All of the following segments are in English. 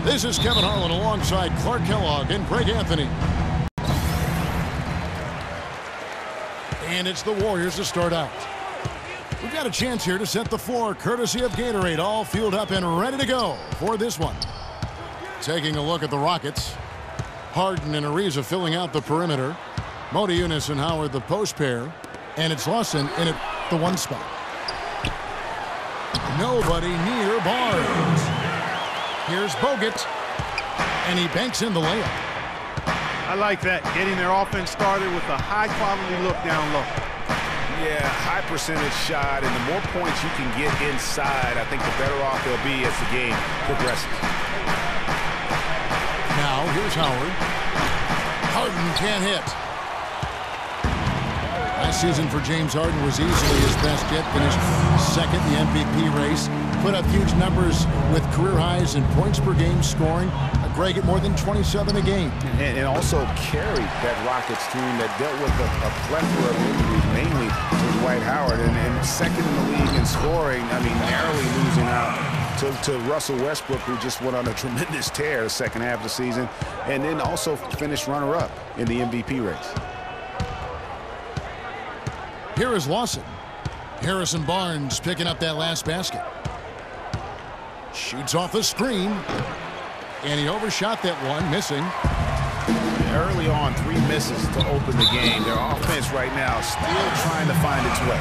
This is Kevin Harlan alongside Clark Kellogg and Greg Anthony. And it's the Warriors to start out. We've got a chance here to set the floor, courtesy of Gatorade, all fueled up and ready to go for this one. Taking a look at the Rockets. Harden and Ariza filling out the perimeter. Modiunas and Howard the post pair. And it's Lawson in at the one spot. Nobody near Barnes. Here's Bogut. And he banks in the layup. I like that, getting their offense started with a high-quality look down low. Yeah, high percentage shot, and the more points you can get inside, I think the better off they'll be as the game progresses. Now, here's Howard. Harden can't hit. Last season for James Harden was easily his best yet. Finished second in the MVP race. Put up huge numbers with career highs in points per game scoring. Greg at more than 27 a game. And also carried that Rockets team that dealt with a plethora of injuries, mainly to Dwight Howard. And second in the league in scoring, I mean, narrowly losing out to Russell Westbrook, who just went on a tremendous tear the second half of the season. And then also finished runner-up in the MVP race. Here is Lawson. Harrison Barnes picking up that last basket. Shoots off the screen. And he overshot that one, missing. Early on, 3 misses to open the game. Their offense right now still trying to find its way.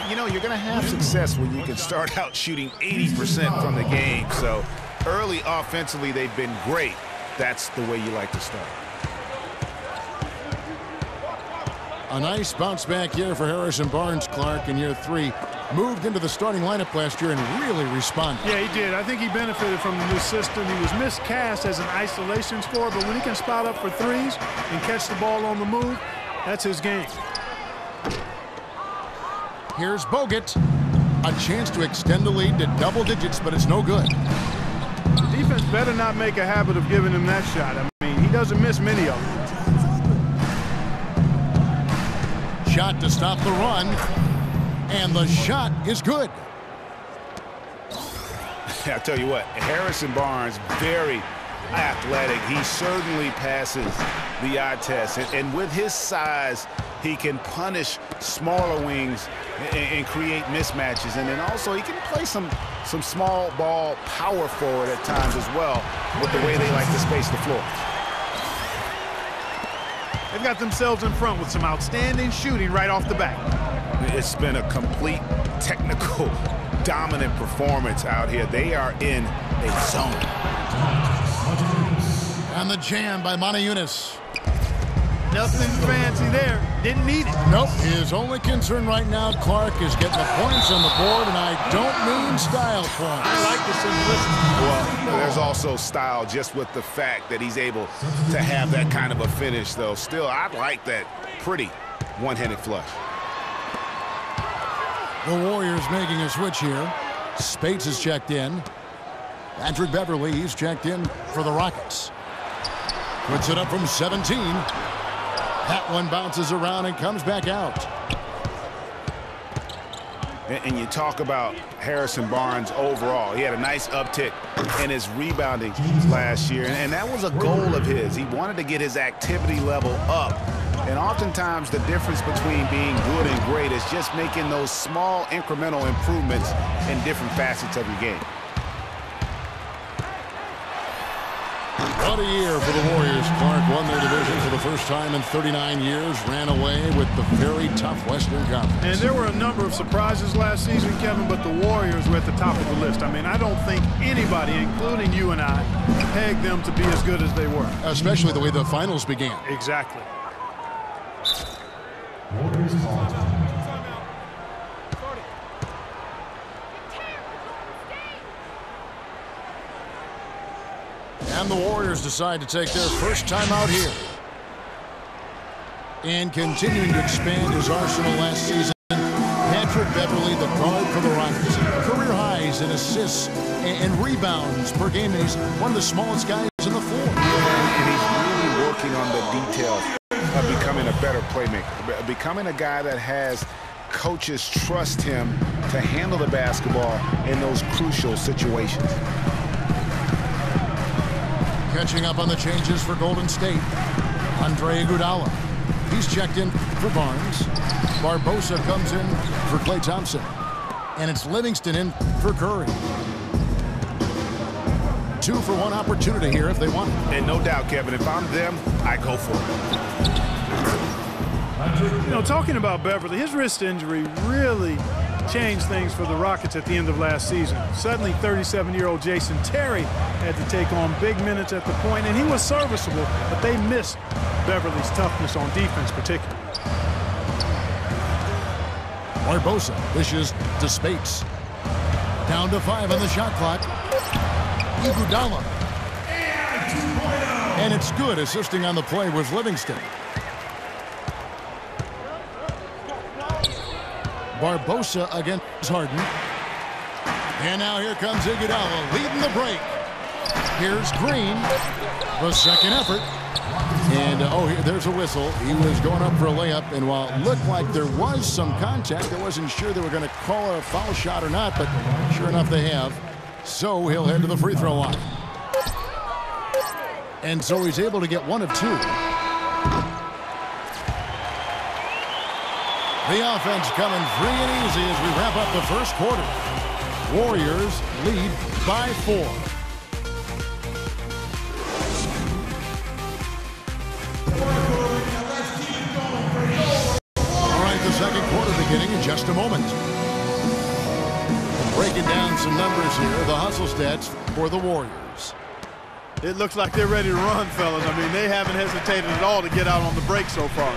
You know, you're going to have success when you can start out shooting 80% from the game. So early offensively, they've been great. That's the way you like to start. A nice bounce back here for Harrison Barnes, Clark, in year 3. Moved into the starting lineup last year and really responded. Yeah, he did. I think he benefited from the new system. He was miscast as an isolation scorer, but when he can spot up for threes and catch the ball on the move, that's his game. Here's Bogut. A chance to extend the lead to double digits, but it's no good. The defense better not make a habit of giving him that shot. I mean, he doesn't miss many of them. Shot to stop the run. And the shot is good. I'll tell you what, Harrison Barnes, very athletic. He certainly passes the eye test. And with his size, he can punish smaller wings and create mismatches. And then also he can play some small ball power forward at times as well with the way they like to space the floor. They've got themselves in front with some outstanding shooting right off the bat. It's been a complete technical dominant performance out here. They are in a zone. And the jam by Modiunas. Nothing fancy there. Didn't need it. Nope. His only concern right now, Clark, is getting the points on the board, and I don't mean style points. I like the simplicity. Well, there's also style just with the fact that he's able to have that kind of a finish, though. Still, I like that pretty one-handed flush. The Warriors making a switch here. Spates is checked in. Patrick Beverly, he's checked in for the Rockets. Puts it up from 17. That one bounces around and comes back out. And you talk about Harrison Barnes overall. He had a nice uptick in his rebounding last year, and that was a goal of his. He wanted to get his activity level up. And oftentimes the difference between being good and great is just making those small incremental improvements in different facets of your game. What a year for the Warriors. Clark won their division for the first time in 39 years, ran away with the very tough Western Conference. And there were a number of surprises last season, Kevin, but the Warriors were at the top of the list. I mean, I don't think anybody, including you and I, pegged them to be as good as they were. Especially the way the finals began. Exactly. Warriors ball. And the Warriors decide to take their first time out here. And continuing to expand his arsenal last season, Patrick Beverly, the guard for the Rockets. Career highs in assists and rebounds per game. And he's one of the smallest guys on the floor. And he's really working on the details of becoming a better playmaker, becoming a guy that has coaches trust him to handle the basketball in those crucial situations. Catching up on the changes for Golden State, Andre Iguodala. He's checked in for Barnes. Barbosa comes in for Klay Thompson. And it's Livingston in for Curry. 2-for-1 opportunity here if they want it. And no doubt, Kevin, if I'm them, I go for it. You know, talking about Beverly, his wrist injury really changed things for the Rockets at the end of last season. Suddenly, 37-year-old Jason Terry had to take on big minutes at the point, and he was serviceable, but they missed Beverly's toughness on defense particularly. Barbosa dishes to Spates. Down to 5 on the shot clock. Iguodala. And it's good. Assisting on the play was Livingston. Barbosa against Harden. And now here comes Iguodala leading the break. Here's Green. The second effort. And, there's a whistle. He was going up for a layup, and while it looked like there was some contact, I wasn't sure they were going to call a foul shot or not, but sure enough they have. So he'll head to the free throw line. And so he's able to get 1 of 2. The offense coming free and easy as we wrap up the first quarter. Warriors lead by 4. Second quarter beginning in just a moment. Breaking down some numbers here, the hustle stats for the Warriors. It looks like they're ready to run, fellas. I mean, they haven't hesitated at all to get out on the break so far.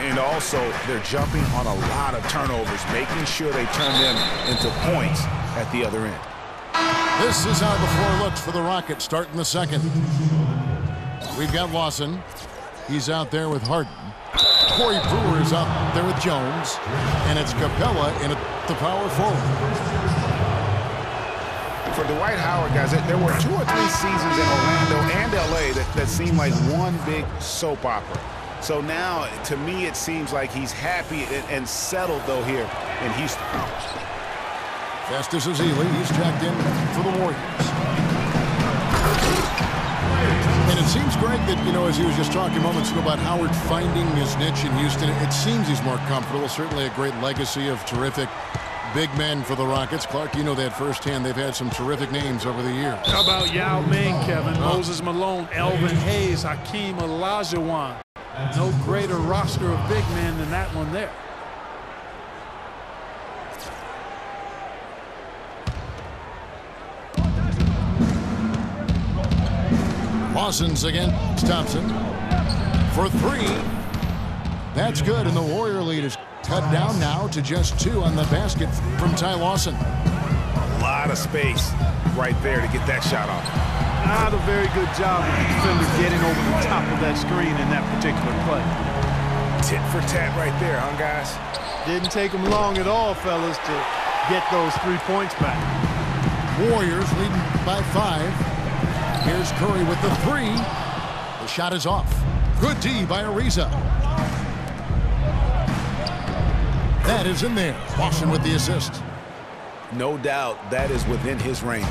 And also, they're jumping on a lot of turnovers, making sure they turn them into points at the other end. This is how the floor looks for the Rockets starting the second. We've got Lawson. He's out there with Harden. Corey Brewer is out there with Jones, and it's Capella in the power forward. For Dwight Howard, guys, there were 2 or 3 seasons in Orlando and LA that seemed like one big soap opera. So now, to me, it seems like he's happy and settled, though, here in Houston. Festus Ezeli, he's checked in for the Warriors. And it seems, Greg, that, as he was just talking moments ago about Howard finding his niche in Houston, it seems he's more comfortable. Certainly a great legacy of terrific big men for the Rockets. Clark, you know that firsthand. They've had some terrific names over the years. How about Yao Ming, Kevin? Moses Malone, Elvin Hayes, Hakeem Olajuwon. No greater roster of big men than that one there. Lawson's against Thompson for 3. That's good, and the Warrior lead is cut down now to just 2 on the basket from Ty Lawson. A lot of space right there to get that shot off. Not a very good job of the defender getting over the top of that screen in that particular play. Tit for tat right there, huh, guys? Didn't take them long at all, fellas, to get those 3 points back. Warriors leading by 5. Here's Curry with the 3. The shot is off. Good D by Ariza. That is in there. Lawson with the assist. No doubt that is within his range.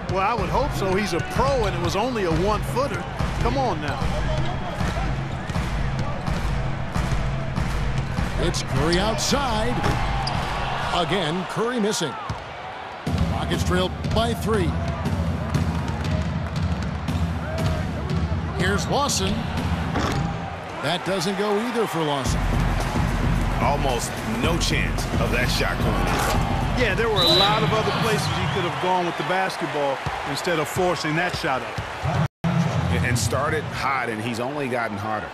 Well, I would hope so. He's a pro, and it was only a 1-footer. Come on now. It's Curry outside. Again, Curry missing. Rockets trail by 3. Here's Lawson. That doesn't go either for Lawson. Almost no chance of that shot going in. Yeah, there were a lot of other places he could have gone with the basketball instead of forcing that shot up. And started hot, and he's only gotten harder.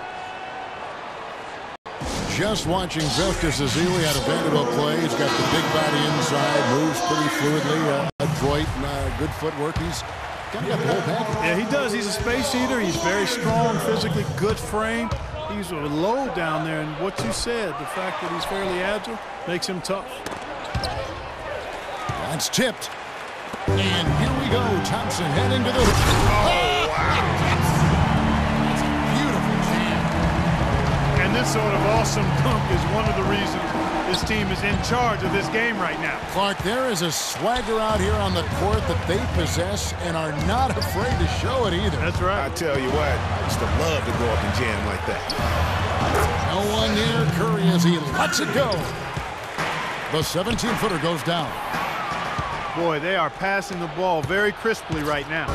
Just watching Festus Ezeli out of Vanderbilt play. He's got the big body inside, moves pretty fluidly, adroit, good footwork. He's kind of got the whole package. Yeah, he does. He's a space eater. He's very strong, physically good frame. He's a load down there, and what you said, the fact that he's fairly agile, makes him tough. That's tipped. And here we go. Thompson heading to the... Oh, wow. That's a beautiful jam. And this sort of awesome dunk is one of the reasons this team is in charge of this game right now. Clark, there is a swagger out here on the court that they possess and are not afraid to show it either. That's right. I tell you what, I used to love to go up and jam like that. No one near Curry as he lets it go. The 17-footer goes down. Boy, they are passing the ball very crisply right now.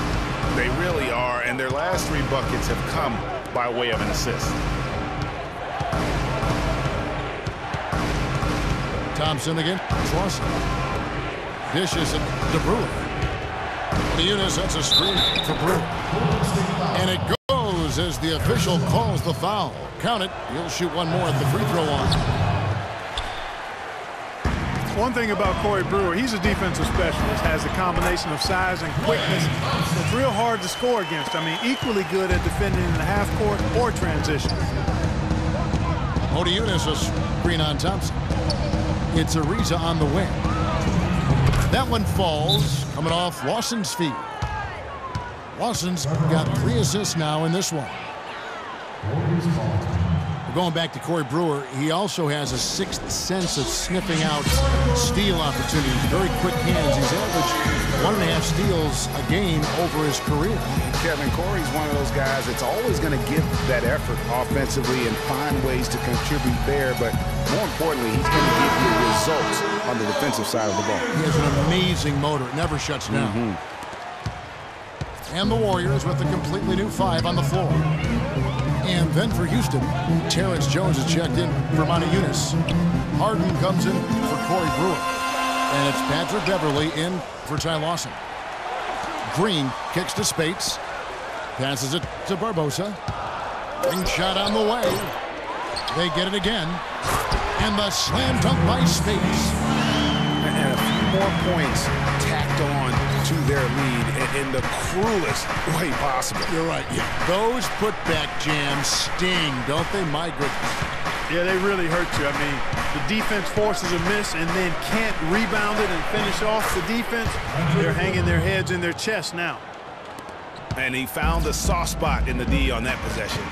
They really are, and their last 3 buckets have come by way of an assist. Thompson again. Slauson. Dishes it to Brewer. Leona sets a screen for Brewer. And it goes as the official calls the foul. Count it. He'll shoot one more at the free throw line. One thing about Corey Brewer, he's a defensive specialist, has a combination of size and quickness that's real hard to score against. I mean, equally good at defending in the half court or transition. Odiunas a screen on Thompson. It's Ariza on the wing. That one falls, coming off Lawson's feet. Lawson's got 3 assists now in this one. Going back to Corey Brewer, he also has a 6th sense of sniffing out steal opportunities. Very quick hands. He's averaged 1.5 steals a game over his career. Kevin, Corey's one of those guys that's always going to give that effort offensively and find ways to contribute there, but more importantly, he's going to give you results on the defensive side of the ball. He has an amazing motor. It never shuts down. And the Warriors with a completely new 5 on the floor. And then for Houston, Terrence Jones is checked in for Odiunas. Harden comes in for Corey Brewer. And it's Patrick Beverley in for Ty Lawson. Green kicks to Spates. Passes it to Barbosa. Ring shot on the way. They get it again. And the slam dunk by Spates. And a few more points tacked on to their lead in the cruelest way possible. You're right. Yeah. Those putback jams sting, don't they, my goodness? Yeah, they really hurt you. I mean, the defense forces a miss and then can't rebound it and finish off the defense. They're hanging their heads in their chest now. And he found the soft spot in the D on that possession.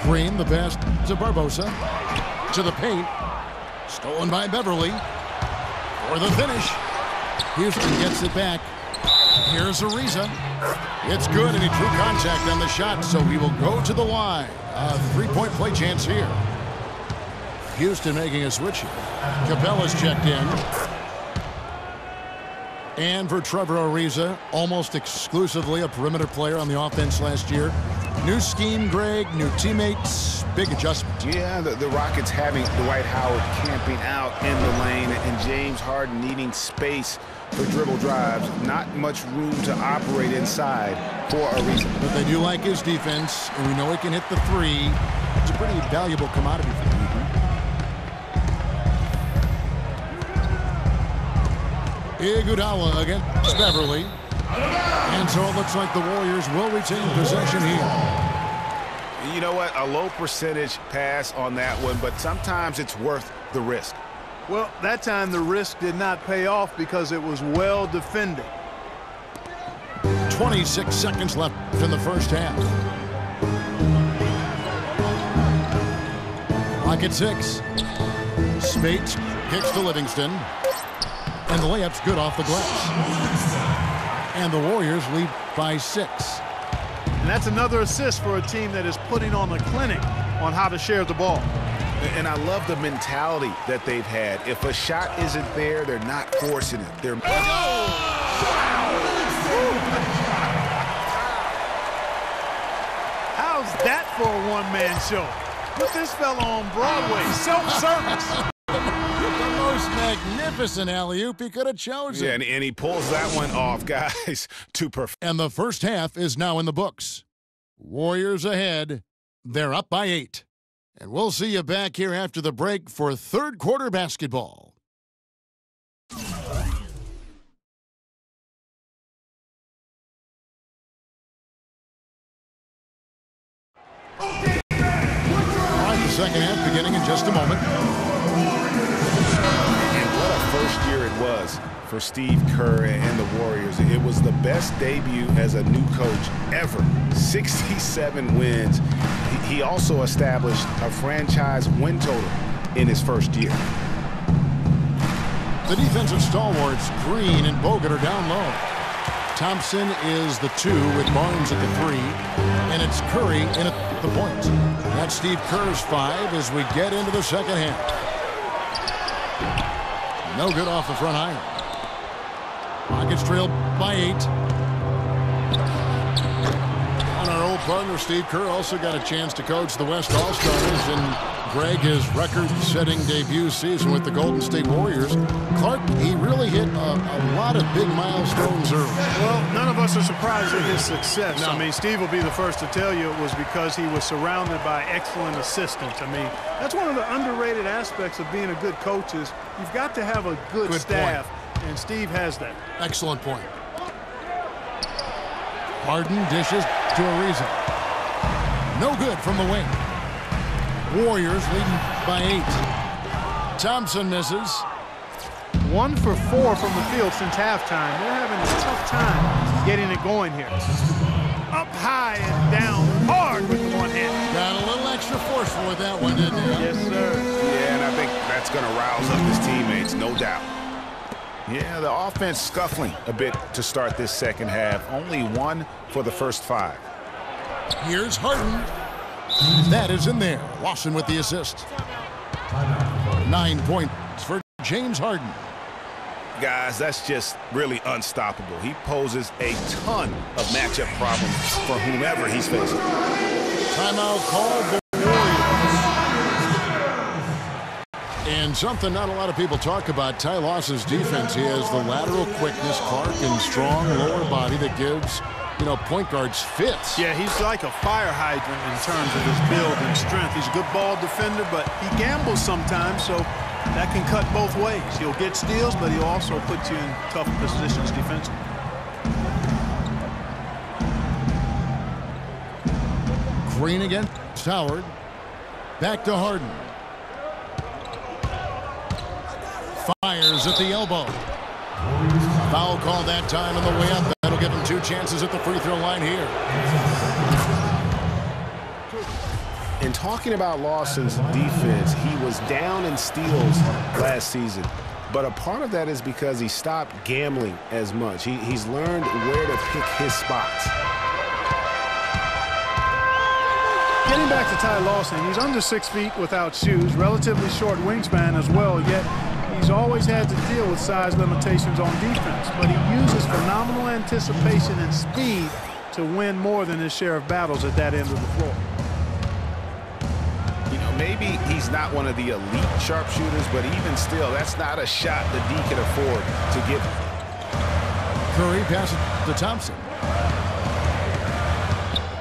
Green, the pass to Barbosa. To the paint. Stolen by Beverley. For the finish. Houston gets it back. Here's Ariza. It's good, and he drew contact on the shot, so he will go to the line. A 3-point play chance here. Houston making a switch here. Capella's checked in. And for Trevor Ariza, almost exclusively a perimeter player on the offense last year. New scheme, Greg, new teammates, big adjustment. Yeah, the Rockets having Dwight Howard camping out in the lane and James Harden needing space for dribble drives. Not much room to operate inside for Ariza. But they do like his defense, and we know he can hit the 3. It's a pretty valuable commodity for them. Iguodala against Beverley. And so it looks like the Warriors will retain possession here. You know what? A low percentage pass on that one, but sometimes it's worth the risk. Well, that time the risk did not pay off because it was well defended. 26 seconds left in the first half. Clock at 6. Spates kicks to Livingston. And the layup's good off the glass. And the Warriors lead by 6. And that's another assist for a team that is putting on a clinic on how to share the ball. And I love the mentality that they've had. If a shot isn't there, they're not forcing it. They're... How's that for a one-man show? Put this fella on Broadway. Self-service. The most magnificent alley-oop he could have chosen. Yeah, and he pulls that one off, guys, to perfect. And the first half is now in the books. Warriors ahead. They're up by 8. And we'll see you back here after the break for third quarter basketball. All right, the second half beginning in just a moment. And what a first year it was for Steve Kerr and the Warriors. It was the best debut as a new coach ever. 67 wins. He also established a franchise win total in his first year. The defensive stalwarts, Green and Bogut, are down low. Thompson is the 2 with Barnes at the 3, and it's Curry in at the point. That's Steve Kerr's 5 as we get into the second half. No good off the front iron. Rockets trailed by 8. And our old partner Steve Kerr also got a chance to coach the West All-Stars, and Greg, his record-setting debut season with the Golden State Warriors. Clark, he really hit a lot of big milestones early. Well, none of us are surprised at his success. No. I mean, Steve will be the first to tell you it was because he was surrounded by excellent assistants. I mean, that's one of the underrated aspects of being a good coach is you've got to have a good staff, and Steve has that. Excellent point. Harden dishes to Ariza. No good from the wing. Warriors leading by 8. Thompson misses. 1 for 4 from the field since halftime. They're having a tough time getting it going here. Up high and down hard with one hand. Got a little extra forceful with that one, didn't he? Yes, sir. Yeah, and I think that's going to rouse up his teammates, no doubt. Yeah, the offense scuffling a bit to start this second half. Only 1 for the first 5. Here's Harden. That is in there. Lawson with the assist. 9 points for James Harden. Guys, that's just really unstoppable. He poses a ton of matchup problems for whomever he's facing. Timeout called the Warriors. And something not a lot of people talk about, Ty Lawson's defense. He has the lateral quickness, Clark, and strong lower body that gives, you know, point guards fits. Yeah, he's like a fire hydrant in terms of his build and strength. He's a good ball defender, but he gambles sometimes, so that can cut both ways. He'll get steals, but he'll also put you in tough positions defensively. Green against Howard. Back to Harden. Fires at the elbow. Foul call that time on the way up. That'll give him 2 chances at the free throw line here. In talking about Lawson's defense, he was down in steals last season. But a part of that is because he stopped gambling as much. He's learned where to pick his spots. Getting back to Ty Lawson, he's under 6 feet without shoes, relatively short wingspan as well, yet he's always had to deal with size limitations on defense, but he uses phenomenal anticipation and speed to win more than his share of battles at that end of the floor. You know, maybe he's not one of the elite sharpshooters, but even still, that's not a shot that D can afford to give. Curry passes to Thompson.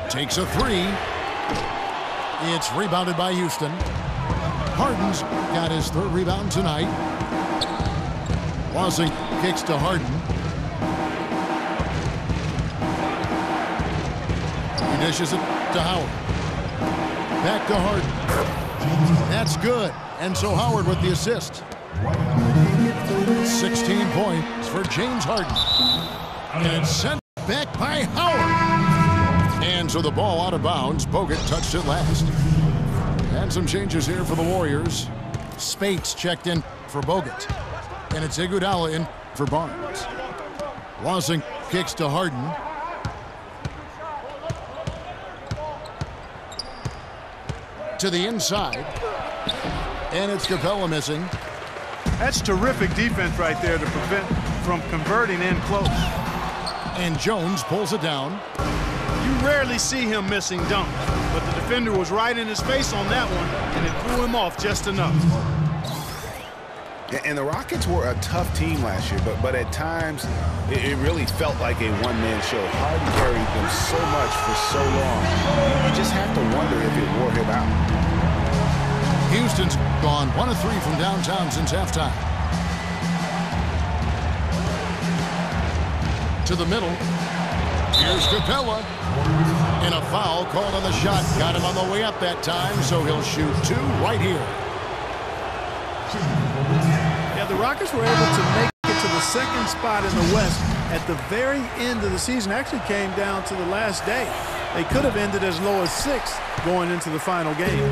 Takes a 3. It's rebounded by Houston. Harden's got his 3rd rebound tonight. Lawson kicks to Harden. He dishes it to Howard. Back to Harden. That's good. And so Howard with the assist. 16 points for James Harden. And it's sent back by Howard. And so the ball out of bounds. Bogut touched it last. And some changes here for the Warriors. Spates checked in for Bogut. And it's Iguodala in for Barnes. Lawson kicks to Harden. To the inside. And it's Capella missing. That's terrific defense right there to prevent from converting in close. And Jones pulls it down. You rarely see him missing dunks, but the defender was right in his face on that one, and it threw him off just enough. And the Rockets were a tough team last year, but at times it really felt like a one-man show. Harden carried them so much for so long. You just have to wonder if it wore him out. Houston's gone 1 of 3 from downtown since halftime. To the middle. Here's Capella. And a foul called on the shot. Got him on the way up that time, so he'll shoot 2 right here. Yeah, the Rockets were able to make it to to the second spot in the West at the very end of the season. Actually came down to the last day. They could have ended as low as 6th going into the final game.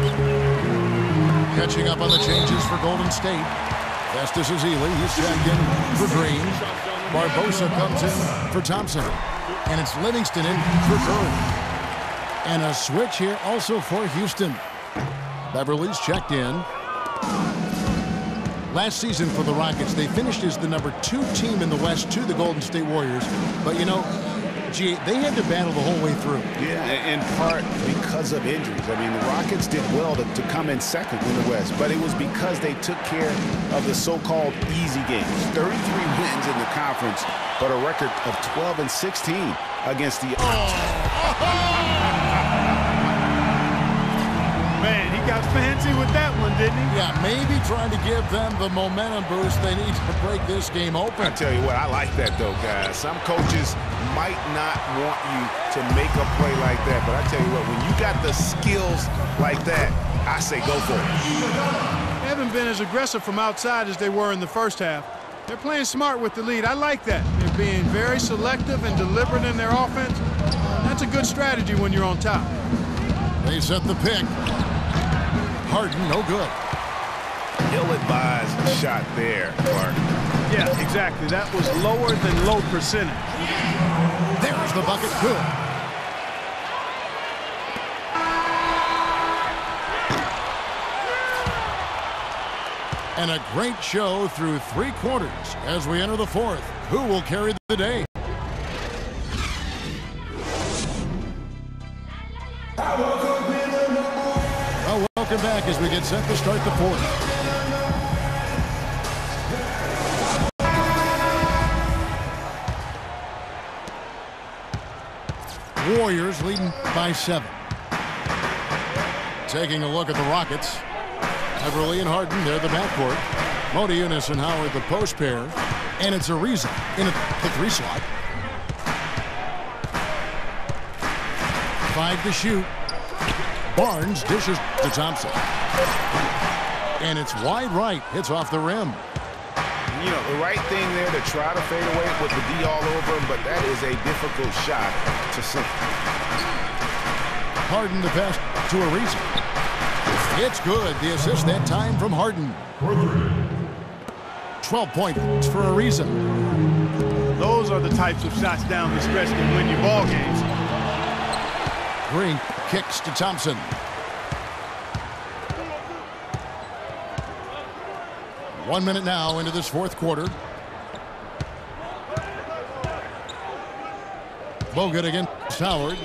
Catching up on the changes for Golden State. Festus Ezeli, he's checked in for Green. Barbosa comes in for Thompson. And it's Livingston in for Curry. And a switch here also for Houston. Beverly's checked in. Last season for the Rockets, they finished as the #2 team in the West to the Golden State Warriors. But, you know, gee, they had to battle the whole way through. Yeah, in part because of injuries. I mean, the Rockets did well to come in second in the West, but it was because they took care of the so-called easy games. 33 wins in the conference, but a record of 12-16 against the... Man, he got fancy with that one, didn't he? Yeah, maybe trying to give them the momentum boost they need to break this game open. I tell you what, I like that, though, guys. Some coaches might not want you to make a play like that, but I tell you what, when you got the skills like that, I say go for it. They haven't been as aggressive from outside as they were in the first half. They're playing smart with the lead. I like that. They're being very selective and deliberate in their offense. That's a good strategy when you're on top. They set the pick. Harden, no good. Ill-advised shot there, Clark. Yeah, exactly. That was lower than low percentage. There's the bucket. Good. And a great show through 3 quarters as we enter the 4th. Who will carry the day? Well, welcome back as we get set to start the 4th. Warriors leading by 7. Taking a look at the Rockets. Beverly and Harden, they're the backcourt. Modiunas and Howard, the post pair. And it's Ariza in the 3 slot. 5 to shoot. Barnes dishes to Thompson. And it's wide right. Hits off the rim. You know, the right thing there to try to fade away with the D all over him, but that is a difficult shot to sink. Harden the pass to Ariza. It's good. The assist that time from Harden. 12 points for Ariza. Those are the types of shots down the stretch that win you ball games. Green kicks to Thompson. One minute now into this 4th quarter. Bogut against Howard.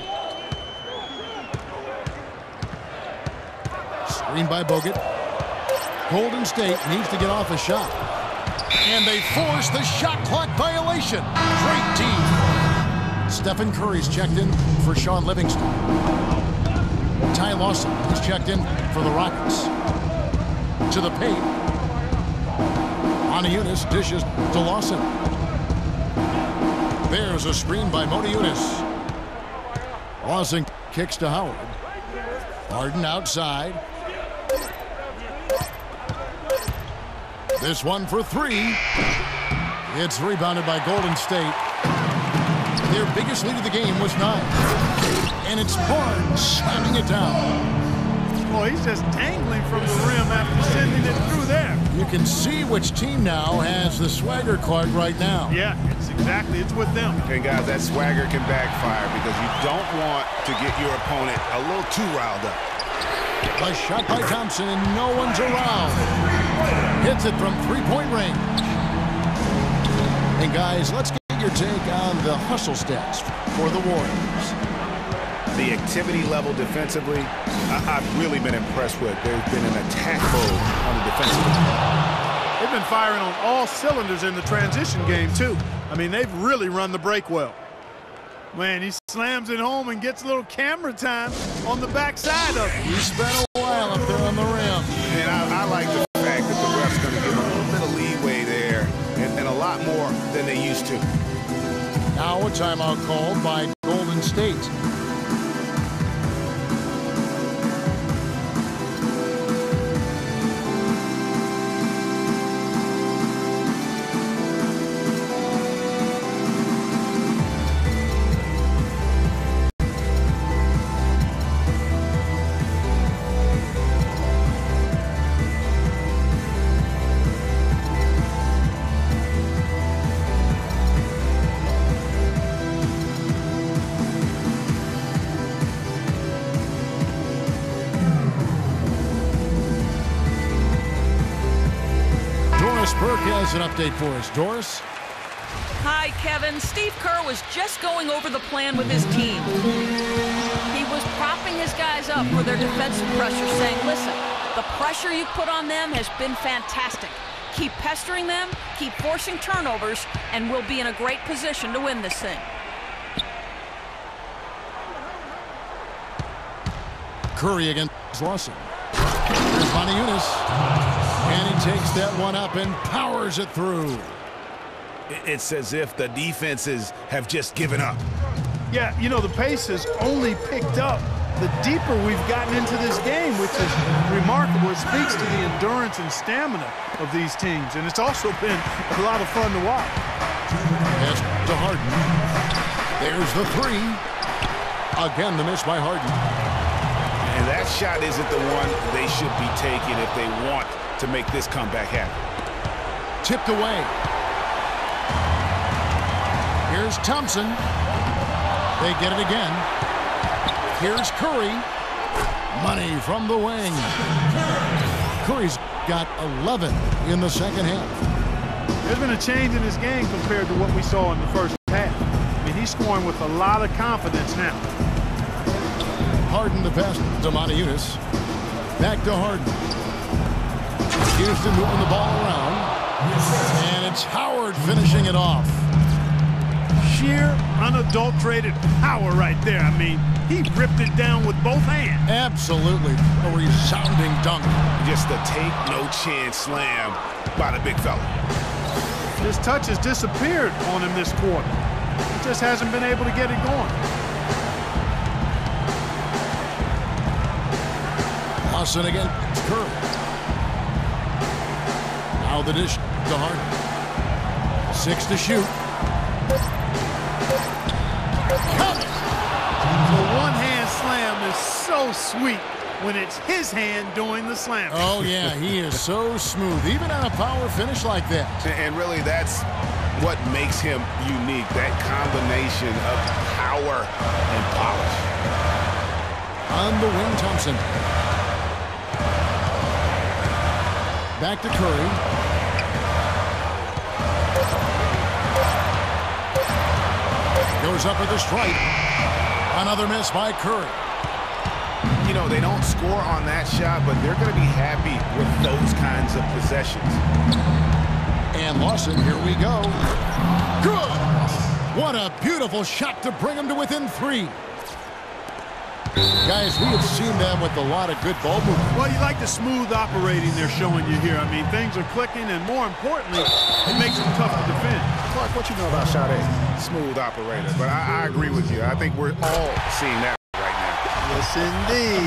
Screen by Bogut. Golden State needs to get off a shot. And they force the shot clock violation. Great team. Stephen Curry's checked in for Sean Livingston. Ty Lawson is checked in for the Rockets. To the paint. Modiunas dishes to Lawson. There's a screen by Modiunas. Lawson kicks to Howard. Harden outside. This one for 3. It's rebounded by Golden State. Their biggest lead of the game was 9. And it's Barnes slamming it down. Boy, he's just dangling from the rim after sending it through there. You can see which team now has the swagger, Clark, right now. Yeah, it's with them. And guys, that swagger can backfire because you don't want to get your opponent a little too riled up. A shot by Thompson and no one's around. Hits it from 3-point range. And guys, let's get your take on the hustle stats for the Warriors. The activity level defensively, I've really been impressed with. There's been an attack mode on the defensive end. They've been firing on all cylinders in the transition game, too. I mean, they've really run the break well. Man, he slams it home and gets a little camera time on the backside of it. He spent a while up there on the rim. And I like the fact that the ref's going to give a little bit of leeway there and a lot more than they used to. Now a timeout called by Golden State. has an update for us. Doris? Hi, Kevin. Steve Kerr was just going over the plan with his team. He was propping his guys up for their defensive pressure, saying, listen, the pressure you put on them has been fantastic. Keep pestering them, keep forcing turnovers, and we'll be in a great position to win this thing. Curry against Lawson. Here's Yunus. And he takes that one up and powers it through. It's as if the defenses have just given up. Yeah, you know, the pace has only picked up the deeper we've gotten into this game, which is remarkable. It speaks to the endurance and stamina of these teams, and it's also been a lot of fun to watch. Pass to Harden. There's the three. Again, the miss by Harden. And that shot isn't the one they should be taking if they want to make this comeback happen. Tipped away. Here's Thompson. They get it again. Here's Curry. Money from the wing. Curry's got 11 in the second half. There's been a change in his game compared to what we saw in the first half. I mean, he's scoring with a lot of confidence now. Harden to pass to Yunus. Back to Harden. Houston moving the ball around. And it's Howard finishing it off. Sheer, unadulterated power right there. I mean, he ripped it down with both hands. Absolutely. A resounding dunk. Just a take-no-chance slam by the big fella. His touch has disappeared on him this quarter. He just hasn't been able to get it going. Lawson against Curry. Now the dish to Harden. 6 to shoot. The one-hand slam is so sweet when it's his hand doing the slam. Oh, yeah, he is so smooth, even on a power finish like that. And really, that's what makes him unique, that combination of power and polish. On the wing, Thompson. Back to Curry. Goes up with a strike. Another miss by Curry. You know, they don't score on that shot, but they're going to be happy with those kinds of possessions. And Lawson, here we go. Good! What a beautiful shot to bring him to within 3. Guys, we have seen them with a lot of good ball movement. Well, you like the smooth operating they're showing you here. I mean, things are clicking, and more importantly, it makes them tough to defend. Clark, what you know about Shot A? Smooth operator. But I agree with you. I think we're all seeing that right now. Yes, indeed.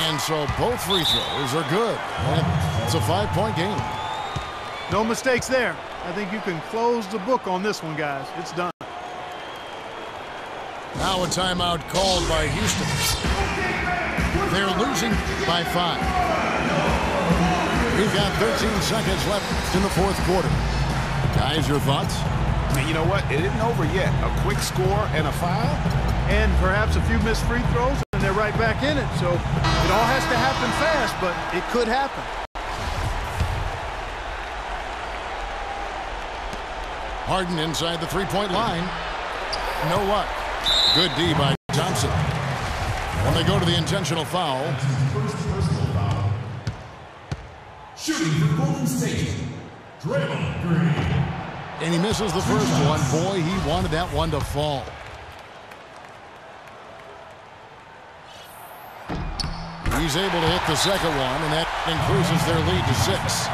And so both free throws are good. And it's a 5-point game. No mistakes there. I think you can close the book on this one, guys. It's done. Now a timeout called by Houston. They're losing by 5. We've got 13 seconds left in the fourth quarter. Guys, your thoughts? And you know what? It isn't over yet. A quick score and a foul. And perhaps a few missed free throws, and they're right back in it. So it all has to happen fast, but it could happen. Harden inside the three-point line. No luck. Good D by Thompson. When they go to the intentional foul. Shooting for Golden State, Draymond Green. And he misses the first one. Boy, he wanted that one to fall. He's able to hit the second one, and that increases their lead to 6.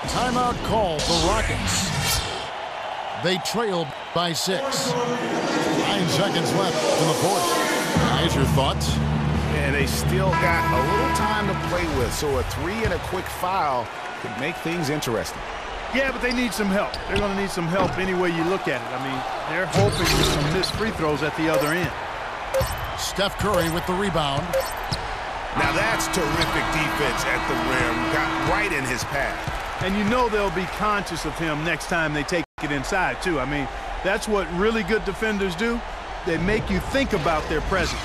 Timeout called the Rockets. They trailed by 6. 9 seconds left in the fourth. Guys, your thoughts? And they still got a little time to play with, so a 3 and a quick foul could make things interesting. Yeah, but they need some help. They're going to need some help any way you look at it. I mean, they're hoping for some missed free throws at the other end. Steph Curry with the rebound. Now that's terrific defense at the rim. Got right in his path. And you know they'll be conscious of him next time they take Get inside, too. I mean, that's what really good defenders do. They make you think about their presence.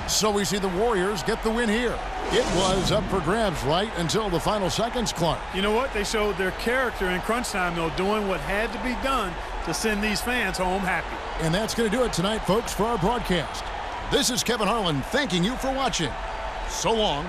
So we see the Warriors get the win here. It was up for grabs right until the final seconds, Clark. You know what? They showed their character in crunch time, though, doing what had to be done to send these fans home happy. And that's going to do it tonight, folks, for our broadcast. This is Kevin Harlan thanking you for watching. So long.